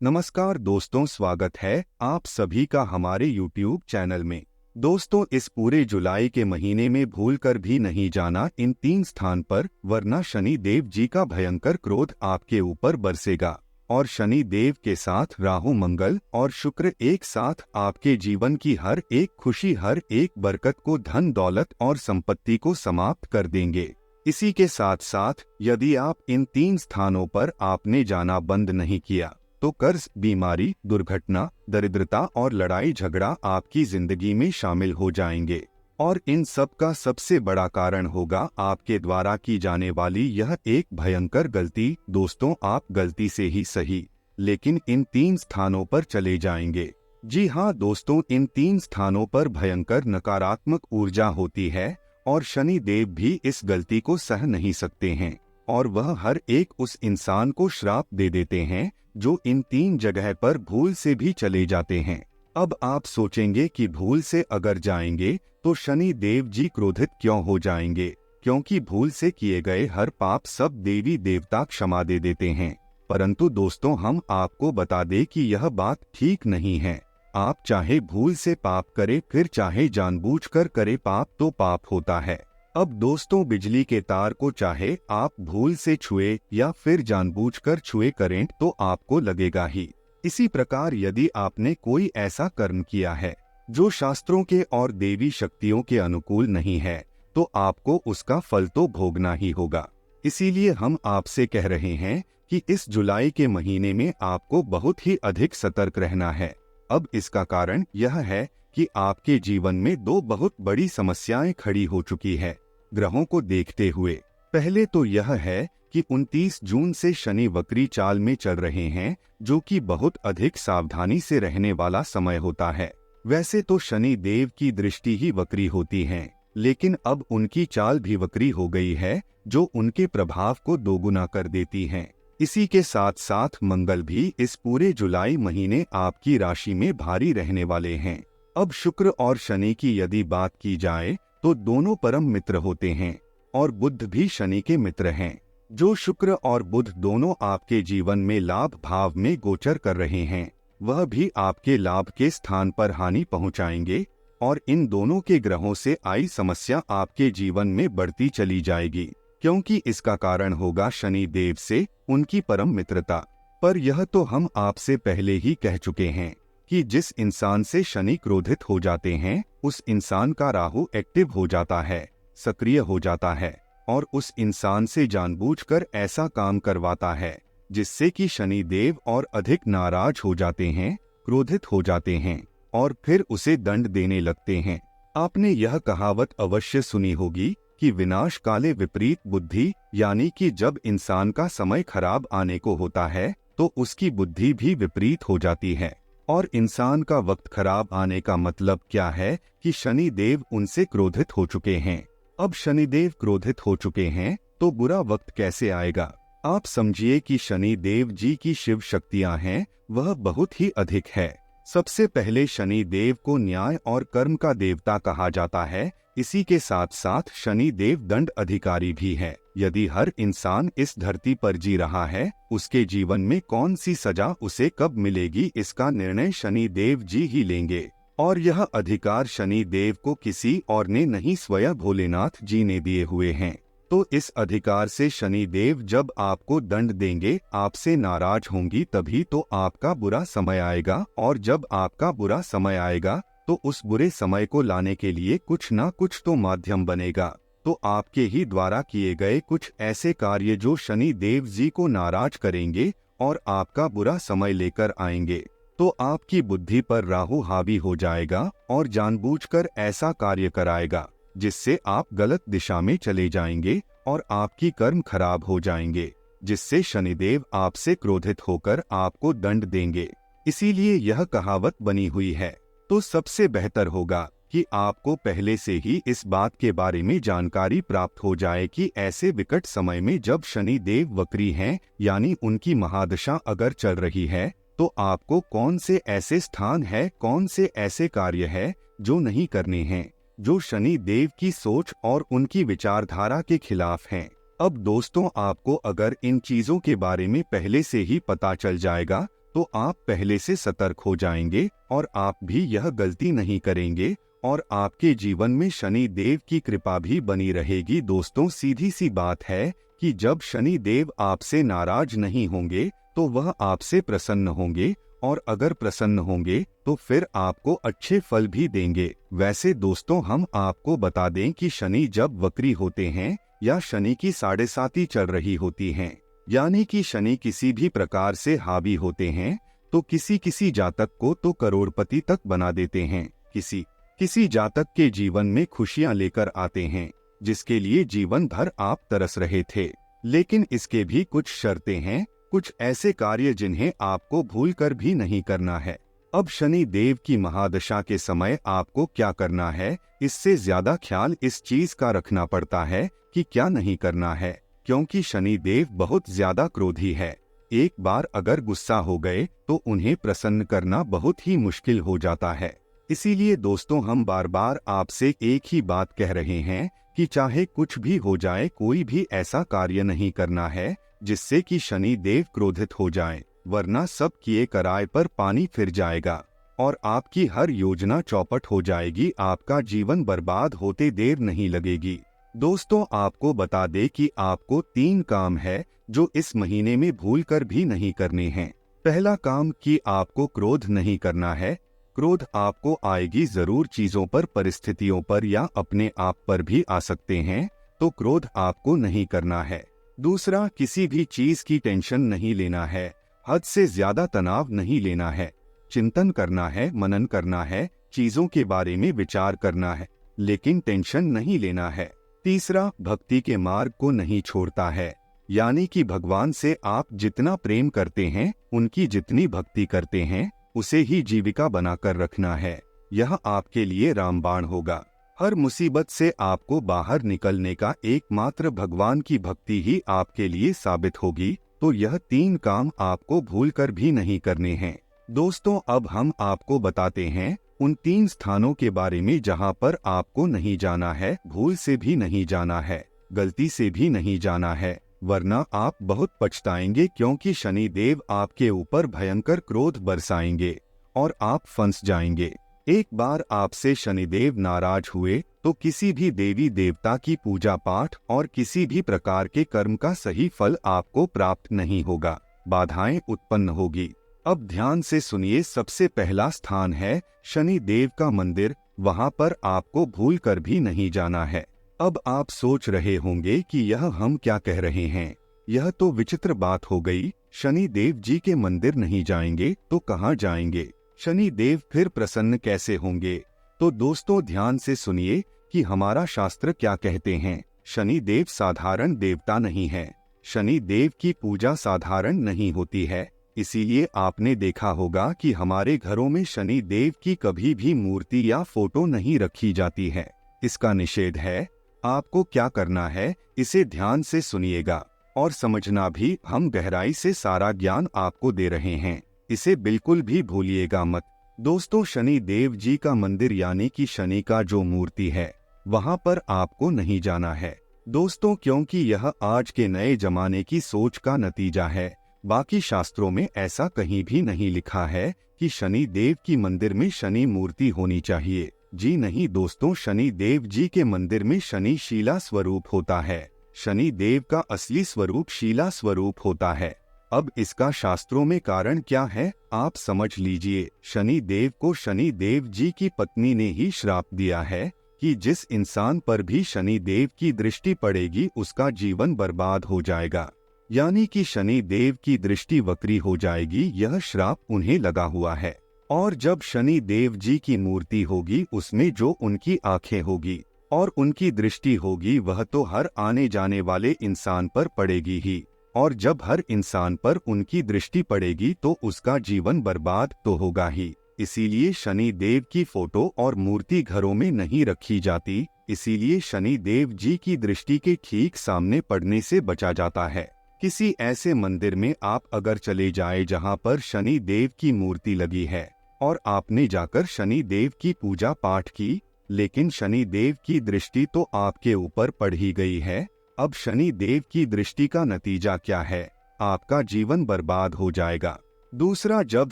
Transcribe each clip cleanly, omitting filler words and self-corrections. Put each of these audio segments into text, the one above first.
नमस्कार दोस्तों, स्वागत है आप सभी का हमारे YouTube चैनल में। दोस्तों, इस पूरे जुलाई के महीने में भूलकर भी नहीं जाना इन 3 स्थान पर, वरना शनि देव जी का भयंकर क्रोध आपके ऊपर बरसेगा। और शनि देव के साथ राहु, मंगल और शुक्र एक साथ आपके जीवन की हर एक खुशी, हर एक बरकत को, धन दौलत और संपत्ति को समाप्त कर देंगे। इसी के साथ साथ यदि आप इन 3 स्थानों पर आपने जाना बंद नहीं किया तो कर्ज, बीमारी, दुर्घटना, दरिद्रता और लड़ाई झगड़ा आपकी जिंदगी में शामिल हो जाएंगे। और इन सब का सबसे बड़ा कारण होगा आपके द्वारा की जाने वाली यह एक भयंकर गलती। दोस्तों, आप गलती से ही सही, लेकिन इन 3 स्थानों पर चले जाएंगे। जी हाँ दोस्तों, इन 3 स्थानों पर भयंकर नकारात्मक ऊर्जा होती है और शनि देव भी इस गलती को सह नहीं सकते हैं और वह हर एक उस इंसान को श्राप दे देते हैं जो इन 3 जगह पर भूल से भी चले जाते हैं। अब आप सोचेंगे कि भूल से अगर जाएंगे तो शनि देव जी क्रोधित क्यों हो जाएंगे, क्योंकि भूल से किए गए हर पाप सब देवी देवता क्षमा दे देते हैं। परंतु दोस्तों, हम आपको बता दें कि यह बात ठीक नहीं है। आप चाहे भूल से पाप करे, फिर चाहे जानबूझकर करे पाप, तो पाप होता है। अब दोस्तों, बिजली के तार को चाहे आप भूल से छुए या फिर जानबूझकर छुए, करंट तो आपको लगेगा ही। इसी प्रकार यदि आपने कोई ऐसा कर्म किया है जो शास्त्रों के और देवी शक्तियों के अनुकूल नहीं है, तो आपको उसका फल तो भोगना ही होगा। इसीलिए हम आपसे कह रहे हैं कि इस जुलाई के महीने में आपको बहुत ही अधिक सतर्क रहना है। अब इसका कारण यह है कि आपके जीवन में 2 बहुत बड़ी समस्याएं खड़ी हो चुकी है ग्रहों को देखते हुए। पहले तो यह है कि 29 जून से शनि वक्री चाल में चल रहे हैं, जो कि बहुत अधिक सावधानी से रहने वाला समय होता है। वैसे तो शनि देव की दृष्टि ही वक्री होती है, लेकिन अब उनकी चाल भी वक्री हो गई है, जो उनके प्रभाव को दोगुना कर देती है। इसी के साथ साथ मंगल भी इस पूरे जुलाई महीने आपकी राशि में भारी रहने वाले हैं। अब शुक्र और शनि की यदि बात की जाए तो दोनों परम मित्र होते हैं और बुध भी शनि के मित्र हैं। जो शुक्र और बुध दोनों आपके जीवन में लाभ भाव में गोचर कर रहे हैं, वह भी आपके लाभ के स्थान पर हानि पहुंचाएंगे और इन दोनों के ग्रहों से आई समस्या आपके जीवन में बढ़ती चली जाएगी, क्योंकि इसका कारण होगा शनि देव से उनकी परम मित्रता। पर यह तो हम आपसे पहले ही कह चुके हैं कि जिस इंसान से शनि क्रोधित हो जाते हैं, उस इंसान का राहु एक्टिव हो जाता है, सक्रिय हो जाता है और उस इंसान से जानबूझकर ऐसा काम करवाता है जिससे कि शनि देव और अधिक नाराज हो जाते हैं, क्रोधित हो जाते हैं और फिर उसे दंड देने लगते हैं। आपने यह कहावत अवश्य सुनी होगी कि विनाश काले विपरीत बुद्धि, यानी कि जब इंसान का समय खराब आने को होता है तो उसकी बुद्धि भी विपरीत हो जाती है। और इंसान का वक्त खराब आने का मतलब क्या है कि शनि देव उनसे क्रोधित हो चुके हैं। अब शनि देव क्रोधित हो चुके हैं तो बुरा वक्त कैसे आएगा? आप समझिए कि शनि देव जी की शिव शक्तियां हैं, वह बहुत ही अधिक है। सबसे पहले शनि देव को न्याय और कर्म का देवता कहा जाता है। इसी के साथ साथ शनि देव दंड अधिकारी भी है। यदि हर इंसान इस धरती पर जी रहा है, उसके जीवन में कौन सी सजा उसे कब मिलेगी, इसका निर्णय शनि देव जी ही लेंगे। और यह अधिकार शनि देव को किसी और ने नहीं, स्वयं भोलेनाथ जी ने दिए हुए हैं। तो इस अधिकार से शनि देव जब आपको दंड देंगे, आपसे नाराज होंगी, तभी तो आपका बुरा समय आएगा। और जब आपका बुरा समय आएगा तो उस बुरे समय को लाने के लिए कुछ ना कुछ तो माध्यम बनेगा। तो आपके ही द्वारा किए गए कुछ ऐसे कार्य जो शनि देव जी को नाराज करेंगे और आपका बुरा समय लेकर आएंगे। तो आपकी बुद्धि पर राहु हावी हो जाएगा और जानबूझकर ऐसा कार्य कराएगा जिससे आप गलत दिशा में चले जाएंगे और आपकी कर्म खराब हो जाएंगे, जिससे शनिदेव आपसे क्रोधित होकर आपको दंड देंगे। इसीलिए यह कहावत बनी हुई है। तो सबसे बेहतर होगा कि आपको पहले से ही इस बात के बारे में जानकारी प्राप्त हो जाए कि ऐसे विकट समय में जब शनि देव वक्री हैं, यानी उनकी महादशा अगर चल रही है, तो आपको कौन से ऐसे स्थान है, कौन से ऐसे कार्य है जो नहीं करने हैं, जो शनि देव की सोच और उनकी विचारधारा के खिलाफ हैं। अब दोस्तों, आपको अगर इन चीजों के बारे में पहले से ही पता चल जाएगा तो आप पहले से सतर्क हो जाएंगे और आप भी यह गलती नहीं करेंगे और आपके जीवन में शनि देव की कृपा भी बनी रहेगी। दोस्तों, सीधी सी बात है कि जब शनि देव आपसे नाराज नहीं होंगे तो वह आपसे प्रसन्न होंगे, और अगर प्रसन्न होंगे तो फिर आपको अच्छे फल भी देंगे। वैसे दोस्तों, हम आपको बता दें कि शनि जब वक्री होते हैं या शनि की 7.5 चल रही होती हैं, यानी कि शनि किसी भी प्रकार से हावी होते हैं, तो किसी किसी जातक को तो करोड़पति तक बना देते हैं। किसी जातक के जीवन में खुशियां लेकर आते हैं, जिसके लिए जीवन भर आप तरस रहे थे। लेकिन इसके भी कुछ शर्तें हैं, कुछ ऐसे कार्य जिन्हें आपको भूलकर भी नहीं करना है। अब शनि देव की महादशा के समय आपको क्या करना है, इससे ज्यादा ख्याल इस चीज का रखना पड़ता है कि क्या नहीं करना है, क्योंकि शनि देव बहुत ज्यादा क्रोधी है। एक बार अगर गुस्सा हो गए तो उन्हें प्रसन्न करना बहुत ही मुश्किल हो जाता है। इसीलिए दोस्तों, हम बार बार आपसे एक ही बात कह रहे हैं कि चाहे कुछ भी हो जाए, कोई भी ऐसा कार्य नहीं करना है जिससे कि शनि देव क्रोधित हो जाएं, वरना सब किए कराए पर पानी फिर जाएगा और आपकी हर योजना चौपट हो जाएगी। आपका जीवन बर्बाद होते देर नहीं लगेगी। दोस्तों, आपको बता दे कि आपको 3 काम है जो इस महीने में भूलकर भी नहीं करने हैं। पहला काम कि आपको क्रोध नहीं करना है। क्रोध आपको आएगी जरूर, चीजों पर, परिस्थितियों पर या अपने आप पर भी आ सकते हैं, तो क्रोध आपको नहीं करना है। दूसरा, किसी भी चीज की टेंशन नहीं लेना है, हद से ज्यादा तनाव नहीं लेना है। चिंतन करना है, मनन करना है, चीजों के बारे में विचार करना है, लेकिन टेंशन नहीं लेना है। तीसरा, भक्ति के मार्ग को नहीं छोड़ता है, यानी कि भगवान से आप जितना प्रेम करते हैं, उनकी जितनी भक्ति करते हैं, उसे ही जीविका बनाकर रखना है। यह आपके लिए रामबाण होगा। हर मुसीबत से आपको बाहर निकलने का एकमात्र भगवान की भक्ति ही आपके लिए साबित होगी। तो यह 3 काम आपको भूलकर भी नहीं करने हैं। दोस्तों, अब हम आपको बताते हैं उन 3 स्थानों के बारे में जहां पर आपको नहीं जाना है, भूल से भी नहीं जाना है, गलती से भी नहीं जाना है, वरना आप बहुत पछताएंगे, क्योंकि शनि देव आपके ऊपर भयंकर क्रोध बरसाएंगे और आप फंस जाएंगे। एक बार आपसे शनिदेव नाराज हुए तो किसी भी देवी देवता की पूजा पाठ और किसी भी प्रकार के कर्म का सही फल आपको प्राप्त नहीं होगा, बाधाएं उत्पन्न होगी। अब ध्यान से सुनिए, सबसे पहला स्थान है शनि देव का मंदिर। वहां पर आपको भूल कर भी नहीं जाना है। अब आप सोच रहे होंगे कि यह हम क्या कह रहे हैं, यह तो विचित्र बात हो गई। शनि देव जी के मंदिर नहीं जाएंगे तो कहाँ जाएंगे? शनि देव फिर प्रसन्न कैसे होंगे? तो दोस्तों, ध्यान से सुनिए कि हमारा शास्त्र क्या कहते हैं। शनि देव साधारण देवता नहीं है। शनि देव की पूजा साधारण नहीं होती है। इसीलिए आपने देखा होगा कि हमारे घरों में शनि देव की कभी भी मूर्ति या फोटो नहीं रखी जाती है। इसका निषेध है। आपको क्या करना है, इसे ध्यान से सुनिएगा और समझना भी। हम गहराई से सारा ज्ञान आपको दे रहे हैं, इसे बिल्कुल भी भूलिएगा मत। दोस्तों, शनि देव जी का मंदिर यानी कि शनि का जो मूर्ति है, वहां पर आपको नहीं जाना है दोस्तों, क्योंकि यह आज के नए जमाने की सोच का नतीजा है। बाकी शास्त्रों में ऐसा कहीं भी नहीं लिखा है कि शनि देव की मंदिर में शनि मूर्ति होनी चाहिए। जी नहीं दोस्तों, शनि देव जी के मंदिर में शनि शीला स्वरूप होता है। शनि देव का असली स्वरूप शीला स्वरूप होता है। अब इसका शास्त्रों में कारण क्या है, आप समझ लीजिए। शनि देव को शनि देव जी की पत्नी ने ही श्राप दिया है कि जिस इंसान पर भी शनि देव की दृष्टि पड़ेगी उसका जीवन बर्बाद हो जाएगा, यानी कि शनि देव की दृष्टि वक्री हो जाएगी। यह श्राप उन्हें लगा हुआ है। और जब शनि देव जी की मूर्ति होगी, उसमें जो उनकी आंखें होगी और उनकी दृष्टि होगी, वह तो हर आने जाने वाले इंसान पर पड़ेगी ही। और जब हर इंसान पर उनकी दृष्टि पड़ेगी तो उसका जीवन बर्बाद तो होगा ही। इसीलिए शनि देव की फोटो और मूर्ति घरों में नहीं रखी जाती। इसीलिए शनि देव जी की दृष्टि के ठीक सामने पड़ने से बचा जाता है। किसी ऐसे मंदिर में आप अगर चले जाए जहां पर शनि देव की मूर्ति लगी है और आपने जाकर शनि देव की पूजा पाठ की, लेकिन शनि देव की दृष्टि तो आपके ऊपर पड़ ही गई है। अब शनि देव की दृष्टि का नतीजा क्या है? आपका जीवन बर्बाद हो जाएगा। दूसरा, जब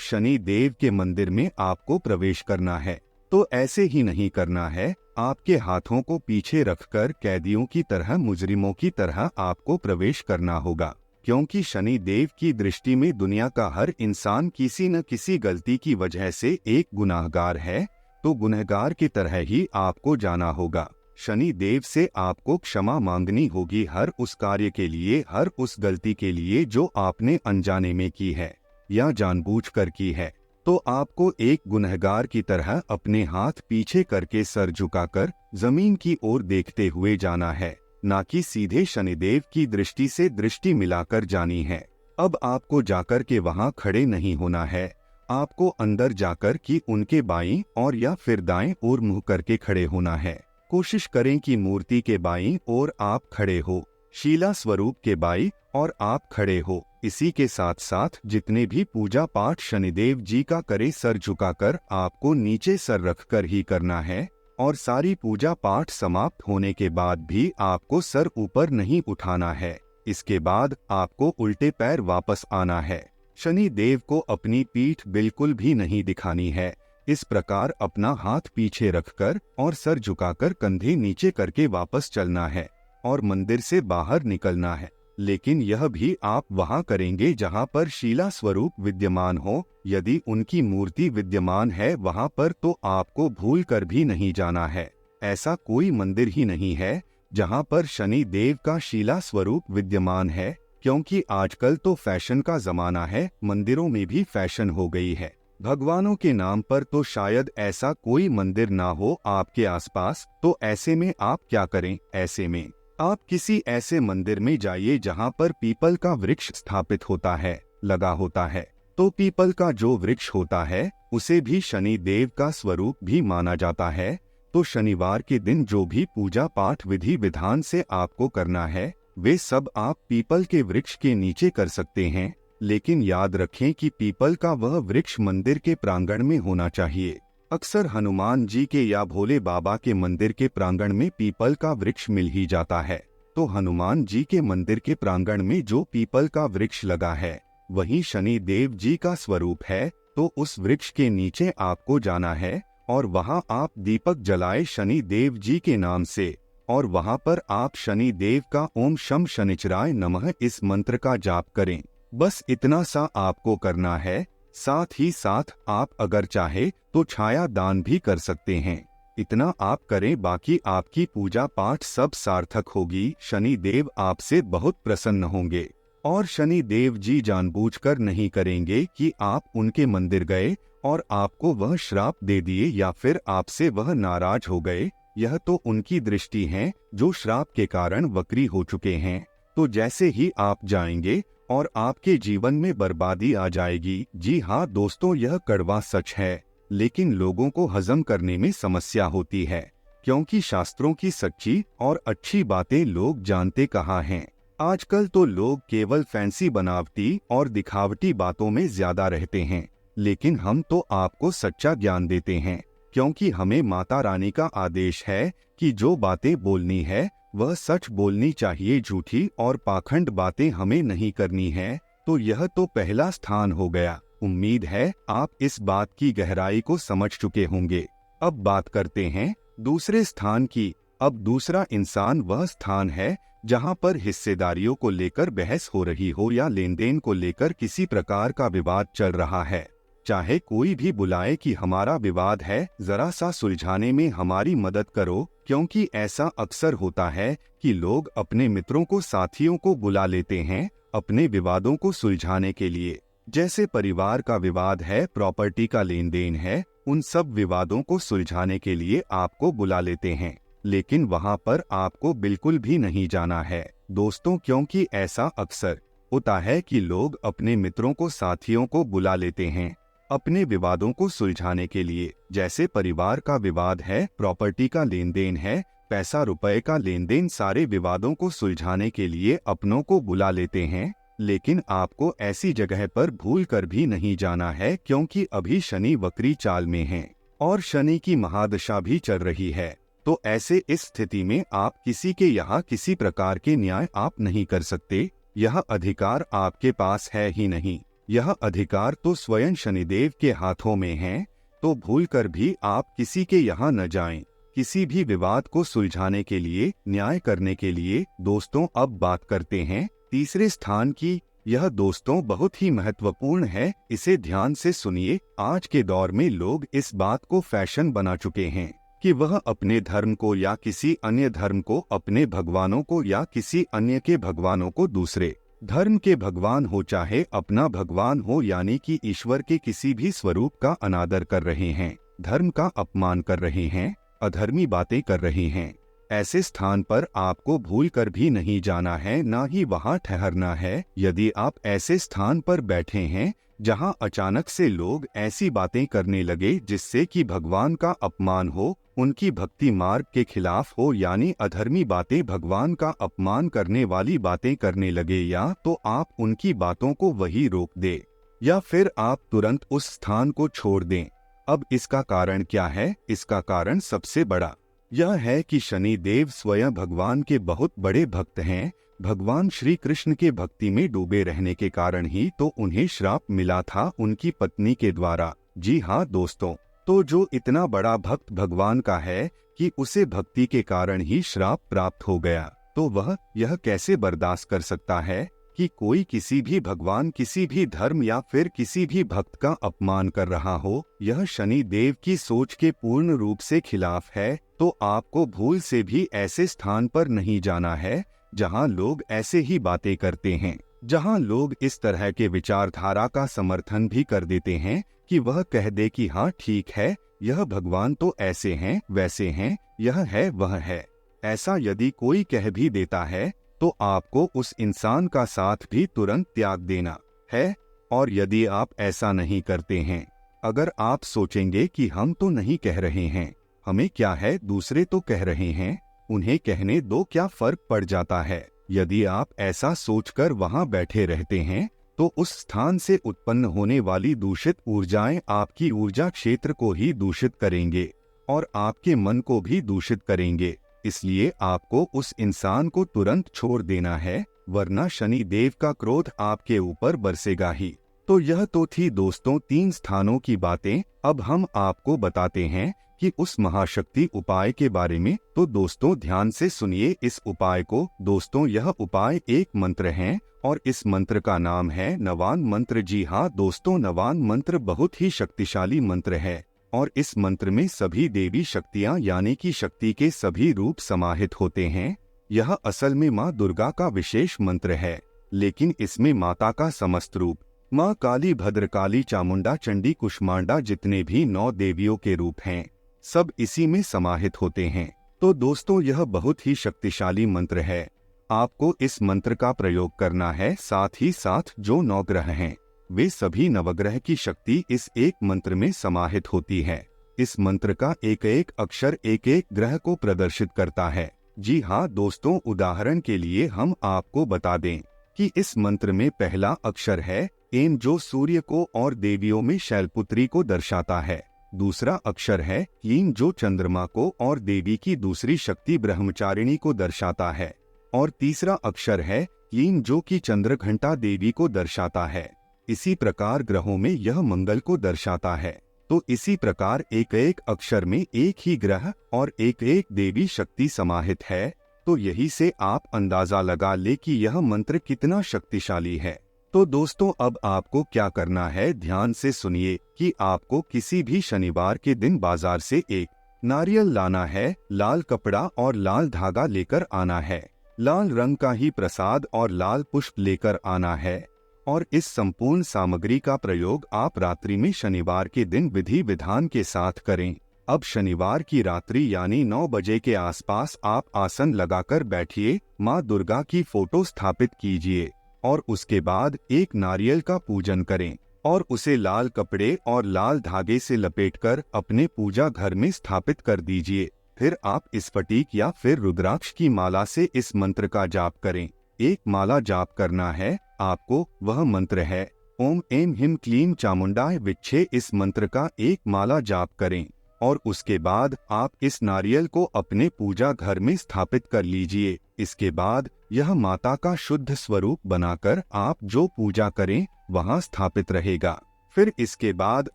शनि देव के मंदिर में आपको प्रवेश करना है तो ऐसे ही नहीं करना है। आपके हाथों को पीछे रखकर कैदियों की तरह, मुजरिमों की तरह आपको प्रवेश करना होगा, क्योंकि शनि देव की दृष्टि में दुनिया का हर इंसान किसी न किसी गलती की वजह से एक गुनाहगार है। तो गुनहगार की तरह ही आपको जाना होगा। शनि देव से आपको क्षमा मांगनी होगी हर उस कार्य के लिए, हर उस गलती के लिए जो आपने अनजाने में की है या जानबूझकर की है। तो आपको एक गुनहगार की तरह अपने हाथ पीछे करके सर झुकाकर जमीन की ओर देखते हुए जाना है, ना कि सीधे शनिदेव की दृष्टि से दृष्टि मिलाकर जानी है। अब आपको जाकर के वहां खड़े नहीं होना है, आपको अंदर जाकर कि उनके बाईं और या फिर दाएं ओर मुंह करके खड़े होना है। कोशिश करें कि मूर्ति के बाईं ओर आप खड़े हो, शीला स्वरूप के बाईं और आप खड़े हो। इसी के साथ साथ जितने भी पूजा पाठ शनिदेव जी का करे, सर झुकाकर आपको नीचे सर रखकर ही करना है। और सारी पूजा पाठ समाप्त होने के बाद भी आपको सर ऊपर नहीं उठाना है। इसके बाद आपको उल्टे पैर वापस आना है। शनि देव को अपनी पीठ बिल्कुल भी नहीं दिखानी है। इस प्रकार अपना हाथ पीछे रखकर और सर झुकाकर कंधे नीचे करके वापस चलना है और मंदिर से बाहर निकलना है। लेकिन यह भी आप वहां करेंगे जहां पर शीला स्वरूप विद्यमान हो। यदि उनकी मूर्ति विद्यमान है वहां पर तो आपको भूल कर भी नहीं जाना है। ऐसा कोई मंदिर ही नहीं है जहां पर शनि देव का शीला स्वरूप विद्यमान है, क्योंकि आजकल तो फैशन का जमाना है, मंदिरों में भी फैशन हो गई है। भगवानों के नाम पर तो शायद ऐसा कोई मंदिर ना हो आपके आसपास। तो ऐसे में आप क्या करें? ऐसे में आप किसी ऐसे मंदिर में जाइए जहां पर पीपल का वृक्ष स्थापित होता है, लगा होता है। तो पीपल का जो वृक्ष होता है उसे भी शनि देव का स्वरूप भी माना जाता है। तो शनिवार के दिन जो भी पूजा पाठ विधि विधान से आपको करना है वे सब आप पीपल के वृक्ष के नीचे कर सकते हैं। लेकिन याद रखें कि पीपल का वह वृक्ष मंदिर के प्रांगण में होना चाहिए। अक्सर हनुमान जी के या भोले बाबा के मंदिर के प्रांगण में पीपल का वृक्ष मिल ही जाता है। तो हनुमान जी के मंदिर के प्रांगण में जो पीपल का वृक्ष लगा है वही शनि देव जी का स्वरूप है। तो उस वृक्ष के नीचे आपको जाना है और वहां आप दीपक जलाए शनि देव जी के नाम से, और वहां पर आप शनि देव का ओम शम शनिचराय नमः इस मंत्र का जाप करें। बस इतना सा आपको करना है। साथ ही साथ आप अगर चाहे तो छाया दान भी कर सकते हैं। इतना आप करें, बाकी आपकी पूजा पाठ सब सार्थक होगी। शनि देव आपसे बहुत प्रसन्न होंगे और शनि देव जी जानबूझकर नहीं करेंगे कि आप उनके मंदिर गए और आपको वह श्राप दे दिए या फिर आपसे वह नाराज हो गए। यह तो उनकी दृष्टि है जो श्राप के कारण वक्री हो चुके हैं। तो जैसे ही आप जाएंगे और आपके जीवन में बर्बादी आ जाएगी। जी हाँ दोस्तों, यह कड़वा सच है, लेकिन लोगों को हजम करने में समस्या होती है, क्योंकि शास्त्रों की सच्ची और अच्छी बातें लोग जानते कहाँ हैं। आजकल तो लोग केवल फैंसी बनावटी और दिखावटी बातों में ज्यादा रहते हैं। लेकिन हम तो आपको सच्चा ज्ञान देते हैं, क्योंकि हमें माता रानी का आदेश है कि जो बातें बोलनी है वह सच बोलनी चाहिए, झूठी और पाखंड बातें हमें नहीं करनी है। तो यह तो पहला स्थान हो गया। उम्मीद है आप इस बात की गहराई को समझ चुके होंगे। अब बात करते हैं दूसरे स्थान की। अब दूसरा इंसान वह स्थान है जहां पर हिस्सेदारियों को लेकर बहस हो रही हो या लेन देन को लेकर किसी प्रकार का विवाद चल रहा है। चाहे कोई भी बुलाए कि हमारा विवाद है, जरा सा सुलझाने में हमारी मदद करो, क्योंकि ऐसा अक्सर होता है कि लोग अपने मित्रों को, साथियों को बुला लेते हैं अपने विवादों को सुलझाने के लिए। जैसे परिवार का विवाद है, प्रॉपर्टी का लेन देन है, उन सब विवादों को सुलझाने के लिए आपको बुला लेते हैं। लेकिन वहां पर आपको बिल्कुल भी नहीं जाना है दोस्तों, क्योंकि ऐसा अक्सर होता है कि लोग अपने मित्रों को, साथियों को बुला लेते हैं अपने विवादों को सुलझाने के लिए। जैसे परिवार का विवाद है, प्रॉपर्टी का लेन देन है, पैसा रुपए का लेन देन, सारे विवादों को सुलझाने के लिए अपनों को बुला लेते हैं। लेकिन आपको ऐसी जगह पर भूल कर भी नहीं जाना है, क्योंकि अभी शनि वक्री चाल में है और शनि की महादशा भी चल रही है। तो ऐसे इस स्थिति में आप किसी के यहाँ किसी प्रकार के न्याय आप नहीं कर सकते। यह अधिकार आपके पास है ही नहीं। यह अधिकार तो स्वयं शनिदेव के हाथों में है, तो भूलकर भी आप किसी के यहाँ न जाएं। किसी भी विवाद को सुलझाने के लिए, न्याय करने के लिए दोस्तों अब बात करते हैं तीसरे स्थान की। यह दोस्तों बहुत ही महत्वपूर्ण है, इसे ध्यान से सुनिए। आज के दौर में लोग इस बात को फैशन बना चुके हैं कि वह अपने धर्म को या किसी अन्य धर्म को, अपने भगवानों को या किसी अन्य के भगवानों को दूसरे धर्म के भगवान हो चाहे अपना भगवान हो, यानी कि ईश्वर के किसी भी स्वरूप का अनादर कर रहे हैं, धर्म का अपमान कर रहे हैं, अधर्मी बातें कर रहे हैं। ऐसे स्थान पर आपको भूल कर भी नहीं जाना है, ना ही वहां ठहरना है। यदि आप ऐसे स्थान पर बैठे हैं जहां अचानक से लोग ऐसी बातें करने लगे जिससे कि भगवान का अपमान हो, उनकी भक्ति मार्ग के खिलाफ हो, यानी अधर्मी बातें, भगवान का अपमान करने वाली बातें करने लगे, या तो आप उनकी बातों को वही रोक दे या फिर आप तुरंत उस स्थान को छोड़ दें। अब इसका कारण क्या है? इसका कारण सबसे बड़ा यह है कि शनि देव स्वयं भगवान के बहुत बड़े भक्त हैं। भगवान श्री कृष्ण के भक्ति में डूबे रहने के कारण ही तो उन्हें श्राप मिला था उनकी पत्नी के द्वारा। जी हाँ दोस्तों, तो जो इतना बड़ा भक्त भगवान का है कि उसे भक्ति के कारण ही श्राप प्राप्त हो गया, तो वह यह कैसे बर्दाश्त कर सकता है कि कोई किसी भी भगवान, किसी भी धर्म या फिर किसी भी भक्त का अपमान कर रहा हो। यह शनि देव की सोच के पूर्ण रूप से खिलाफ है। तो आपको भूल से भी ऐसे स्थान पर नहीं जाना है जहां लोग ऐसे ही बातें करते हैं, जहां लोग इस तरह के विचारधारा का समर्थन भी कर देते हैं कि वह कह दे कि हाँ ठीक है, यह भगवान तो ऐसे हैं, वैसे हैं, यह है, वह है। ऐसा यदि कोई कह भी देता है तो आपको उस इंसान का साथ भी तुरंत त्याग देना है। और यदि आप ऐसा नहीं करते हैं, अगर आप सोचेंगे कि हम तो नहीं कह रहे हैं, हमें क्या है, दूसरे तो कह रहे हैं, उन्हें कहने दो, क्या फर्क पड़ जाता है। यदि आप ऐसा सोचकर वहां बैठे रहते हैं तो उस स्थान से उत्पन्न होने वाली दूषित ऊर्जाएं आपकी ऊर्जा क्षेत्र को ही दूषित करेंगे और आपके मन को भी दूषित करेंगे। इसलिए आपको उस इंसान को तुरंत छोड़ देना है, वरना शनि देव का क्रोध आपके ऊपर बरसेगा ही। तो यह तो थी दोस्तों 3 स्थानों की बातें। अब हम आपको बताते हैं कि उस महाशक्ति उपाय के बारे में। तो दोस्तों ध्यान से सुनिए इस उपाय को। दोस्तों यह उपाय एक मंत्र है और इस मंत्र का नाम है नवान मंत्र। जी हाँ दोस्तों, नवान मंत्र बहुत ही शक्तिशाली मंत्र है और इस मंत्र में सभी देवी शक्तियाँ यानी कि शक्ति के सभी रूप समाहित होते हैं। यह असल में माँ दुर्गा का विशेष मंत्र है, लेकिन इसमें माता का समस्त रूप, माँ काली, भद्रकाली, चामुंडा, चंडी, कुष्मांडा, जितने भी 9 देवियों के रूप हैं, सब इसी में समाहित होते हैं। तो दोस्तों यह बहुत ही शक्तिशाली मंत्र है। आपको इस मंत्र का प्रयोग करना है। साथ ही साथ जो 9 ग्रह हैं, वे सभी नवग्रह की शक्ति इस एक मंत्र में समाहित होती है। इस मंत्र का एक एक अक्षर एक एक ग्रह को प्रदर्शित करता है। जी हाँ दोस्तों, उदाहरण के लिए हम आपको बता दें कि इस मंत्र में पहला अक्षर है एम, जो सूर्य को और देवियों में शैलपुत्री को दर्शाता है। दूसरा अक्षर है कीम, जो चंद्रमा को और देवी की दूसरी शक्ति ब्रह्मचारिणी को दर्शाता है। और तीसरा अक्षर है कीम, जो कि चंद्रघंटा देवी को दर्शाता है। इसी प्रकार ग्रहों में यह मंगल को दर्शाता है। तो इसी प्रकार एक एक अक्षर में एक ही ग्रह और एक एक देवी शक्ति समाहित है। तो यही से आप अंदाजा लगा ले कि यह मंत्र कितना शक्तिशाली है। तो दोस्तों अब आपको क्या करना है, ध्यान से सुनिए कि आपको किसी भी शनिवार के दिन बाजार से एक नारियल लाना है, लाल कपड़ा और लाल धागा लेकर आना है, लाल रंग का ही प्रसाद और लाल पुष्प लेकर आना है। और इस संपूर्ण सामग्री का प्रयोग आप रात्रि में शनिवार के दिन विधि विधान के साथ करें। अब शनिवार की रात्रि यानी 9 बजे के आसपास आप आसन लगाकर बैठिए, माँ दुर्गा की फोटो स्थापित कीजिए और उसके बाद एक नारियल का पूजन करें और उसे लाल कपड़े और लाल धागे से लपेटकर अपने पूजा घर में स्थापित कर दीजिए। फिर आप स्फटिक या फिर रुद्राक्ष की माला से इस मंत्र का जाप करें। एक माला जाप करना है आपको, वह मंत्र है ओम ऐं ह्रीं क्लीं चामुंडाय विच्छे। इस मंत्र का एक माला जाप करें और उसके बाद आप इस नारियल को अपने पूजा घर में स्थापित कर लीजिए इसके बाद यह माता का शुद्ध स्वरूप बनाकर आप जो पूजा करें वहां स्थापित रहेगा। फिर इसके बाद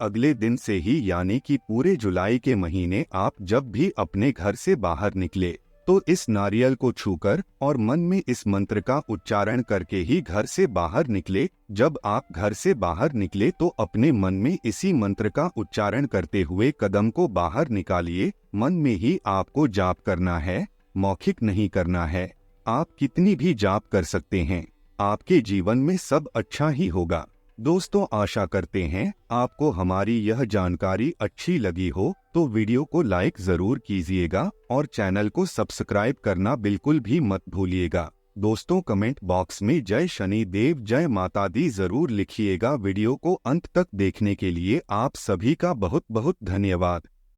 अगले दिन से ही यानी कि पूरे जुलाई के महीने आप जब भी अपने घर से बाहर निकले तो इस नारियल को छूकर और मन में इस मंत्र का उच्चारण करके ही घर से बाहर निकले। जब आप घर से बाहर निकले तो अपने मन में इसी मंत्र का उच्चारण करते हुए कदम को बाहर निकालिए। मन में ही आपको जाप करना है, मौखिक नहीं करना है। आप कितनी भी जाप कर सकते हैं, आपके जीवन में सब अच्छा ही होगा। दोस्तों, आशा करते हैं आपको हमारी यह जानकारी अच्छी लगी हो तो वीडियो को लाइक जरूर कीजिएगा और चैनल को सब्सक्राइब करना बिल्कुल भी मत भूलिएगा। दोस्तों, कमेंट बॉक्स में जय शनि देव जय माता दी जरूर लिखिएगा। वीडियो को अंत तक देखने के लिए आप सभी का बहुत बहुत धन्यवाद।